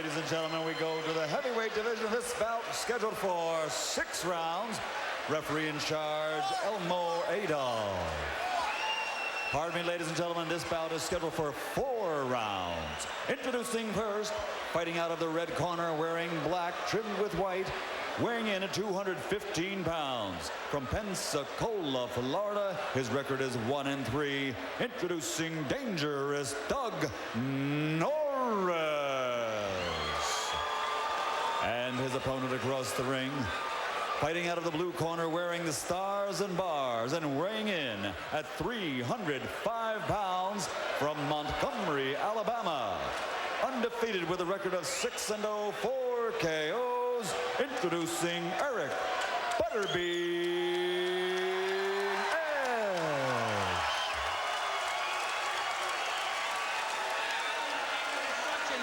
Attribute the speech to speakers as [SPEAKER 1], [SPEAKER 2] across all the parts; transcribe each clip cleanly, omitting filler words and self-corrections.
[SPEAKER 1] ladies and gentlemen, we go to the heavyweight division. This bout scheduled for 6 rounds. Referee in charge, Elmo Adolf. Pardon me, ladies and gentlemen, this bout is scheduled for 4 rounds. Introducing first, fighting out of the red corner, wearing black trimmed with white, weighing in at 215 pounds. From Pensacola, Florida, his record is 1-3. Introducing dangerous Doug Norris. And his opponent across the ring, fighting out of the blue corner, wearing the stars and bars, and weighing in at 305 pounds, from Montgomery, Alabama. Undefeated with a record of 6-0, 4 KOs, introducing Eric Butterbean Edge.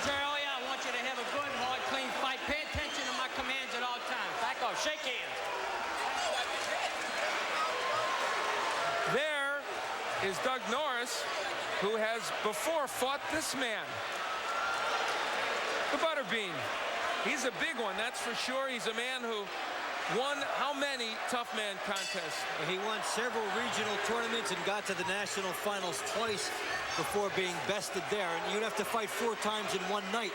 [SPEAKER 2] Earlier, I want you to have a good, hard, clean fight. Pay attention to my commands at all times. Back off, shake hands.
[SPEAKER 3] There is Doug Norris, who has before fought this man, the Butterbean. He's a big one, that's for sure. He's a man who won how many tough man contests?
[SPEAKER 4] He won several regional tournaments and got to the national finals twice before being bested there. And you'd have to fight 4 times in one night.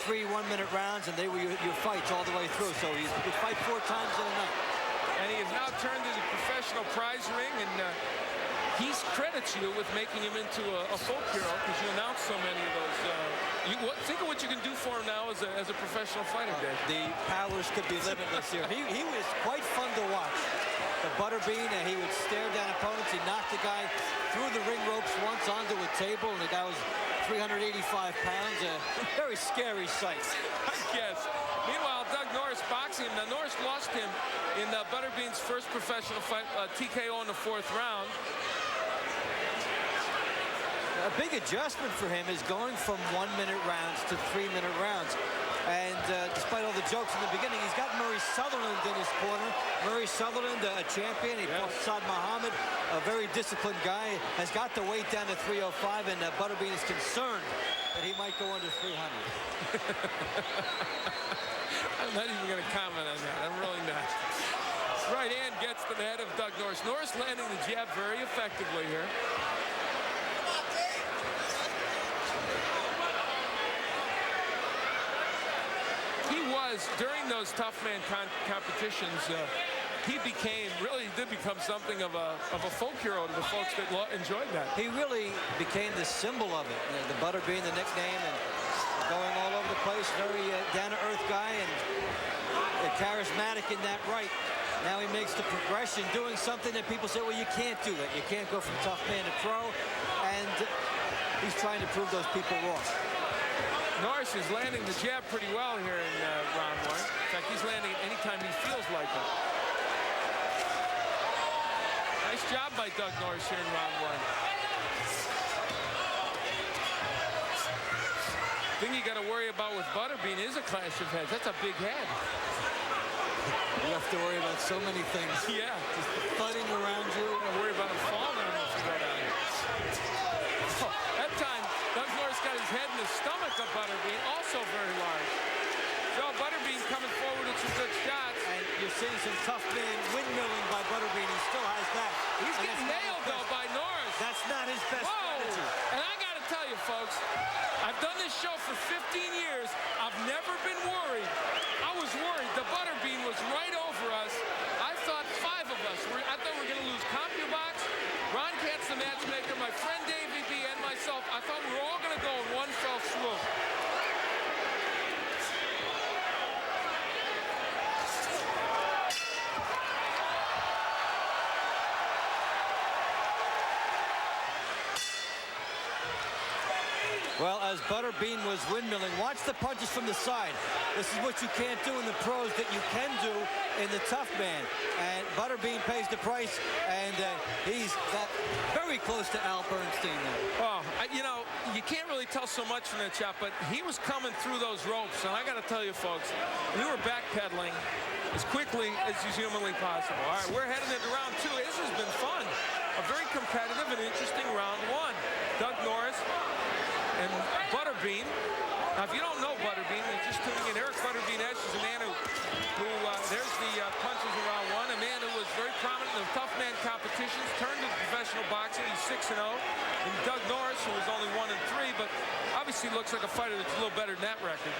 [SPEAKER 4] 3 one-minute rounds, and they were your fights all the way through. So he would fight 4 times in a night.
[SPEAKER 3] And he has now turned to the professional prize ring, and he credits you with making him into a folk hero because you announced so many of those. Think of what you can do for him now as a professional fighter, Dave.
[SPEAKER 4] The powers could be limitless here. He was quite fun to watch. The Butterbean, and he would stare down opponents. He knocked the guy through the ring ropes once onto a table, and the guy was 385 pounds. A very scary sight.
[SPEAKER 3] I guess. Meanwhile, Doug Norris boxing him. Now, Norris lost him in Butterbean's first professional fight, TKO in the 4th round.
[SPEAKER 4] A big adjustment for him is going from 1-minute rounds to 3-minute rounds. And despite all the jokes in the beginning, he's got Murray Sutherland in his corner. Murray Sutherland, a champion. He fought Saad Muhammad, a very disciplined guy, has got the weight down to 305, and Butterbean is concerned that he might go under 300.
[SPEAKER 3] I'm not even going to comment on that. I'm really not. Right hand gets to the head of Doug Norris. Norris landing the jab very effectively here. During those tough man competitions, he did become something of a folk hero to the folks that enjoyed that.
[SPEAKER 4] He really became the symbol of it. The Butterbean, the nickname, and going all over the place. Very down-to-earth guy and charismatic in that right. Now he makes the progression, doing something that people say, well, you can't do that. You can't go from tough man to pro, and he's trying to prove those people wrong.
[SPEAKER 3] Norris is landing the jab pretty well here in round 1. In fact, he's landing it anytime he feels like it. Nice job by Doug Norris here in round 1. Thing you got to worry about with Butterbean is a clash of heads. That's a big head.
[SPEAKER 4] You have to worry about so many things.
[SPEAKER 3] Yeah.
[SPEAKER 4] Just fighting around you.
[SPEAKER 3] You got to worry about him falling on you if you go down here. Oh, that time, Doug Norris got his head in the stomach of Butterbean, also very large. So Butterbean coming forward with some good shots.
[SPEAKER 4] And you're seeing some tough man windmilling by Butterbean. He still has that.
[SPEAKER 3] He's getting nailed, though, by Norris.
[SPEAKER 4] That's not his best strategy.
[SPEAKER 3] And I got to tell you, folks, I've done this show for 15 years. I've never been worried. I was worried. The Butterbean was right over us. I thought 5 of us. I thought we were going to lose CompuBox, Ron Katz, the matchmaker, my friend Davey B, and myself. I thought we were all going to go in one fell swoop.
[SPEAKER 4] Well, as Butterbean was windmilling, watch the punches from the side. This is what you can't do in the pros that you can do in the tough man. And Butterbean pays the price, and he's very close to Al Bernstein now.
[SPEAKER 3] Oh, you know, you can't really tell so much from that shot, but he was coming through those ropes. And I got to tell you, folks, we were backpedaling as quickly as is humanly possible. All right, we're heading into round 2. This has been fun. A very competitive and interesting round 1. Doug Norris and Butterbean. Now, if you don't know Butterbean, boxing. He's 6-0. And Doug Norris, who was only 1-3, but obviously looks like a fighter that's a little better than that record.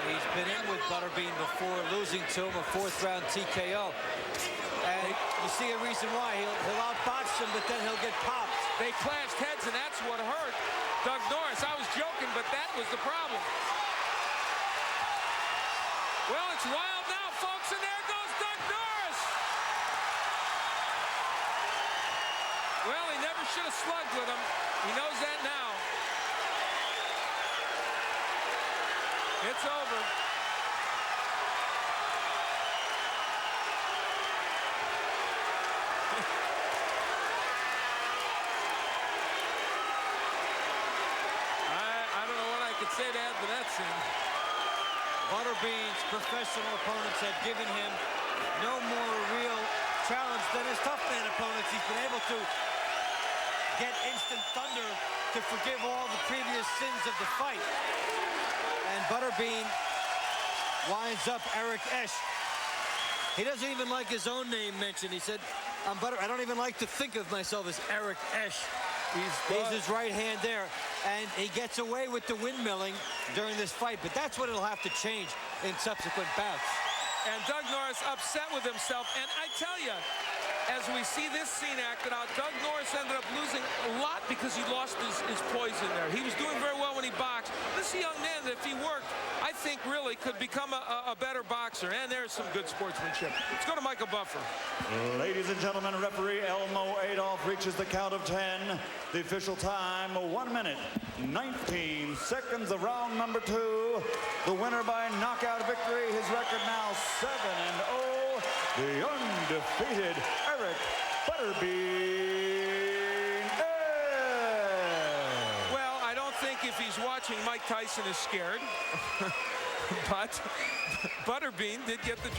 [SPEAKER 4] He's been in with Butterbean before, losing to him a 4th-round TKO. And you see a reason why. He'll outbox him, but then he'll get popped.
[SPEAKER 3] They clashed heads, and that's what hurt Doug Norris. I was joking, but that was the problem. Well, it's wild now, folks, and there goes Doug Norris. Well, he never should have slugged with him. He knows that now. It's over. I don't know what I could say to add to that scene.
[SPEAKER 4] Butterbean's professional opponents have given him no more real challenge than his tough man opponents. He's been able to get instant thunder to forgive all the previous sins of the fight. And Butterbean winds up Eric Esch. He doesn't even like his own name mentioned. He said, I don't even like to think of myself as Eric Esch. He's his right hand there. And he gets away with the windmilling during this fight. But that's what it'll have to change in subsequent bouts.
[SPEAKER 3] And Doug Norris upset with himself. And I tell you, as we see this scene acted out, Doug Norris ended up losing a lot because he lost his poise in there. He was doing very well when he boxed. This is a young man that if he worked, I think really could become a better boxer. And there's some good sportsmanship. Let's go to Michael Buffer.
[SPEAKER 1] Ladies and gentlemen, referee Elmo Adolph reaches the count of 10. The official time, 1 minute, 19 seconds of round number 2. The winner by knockout victory, his record now 7-0. The undefeated Eric Butterbean.
[SPEAKER 3] Well, I don't think if he's watching, Mike Tyson is scared. But Butterbean did get the job.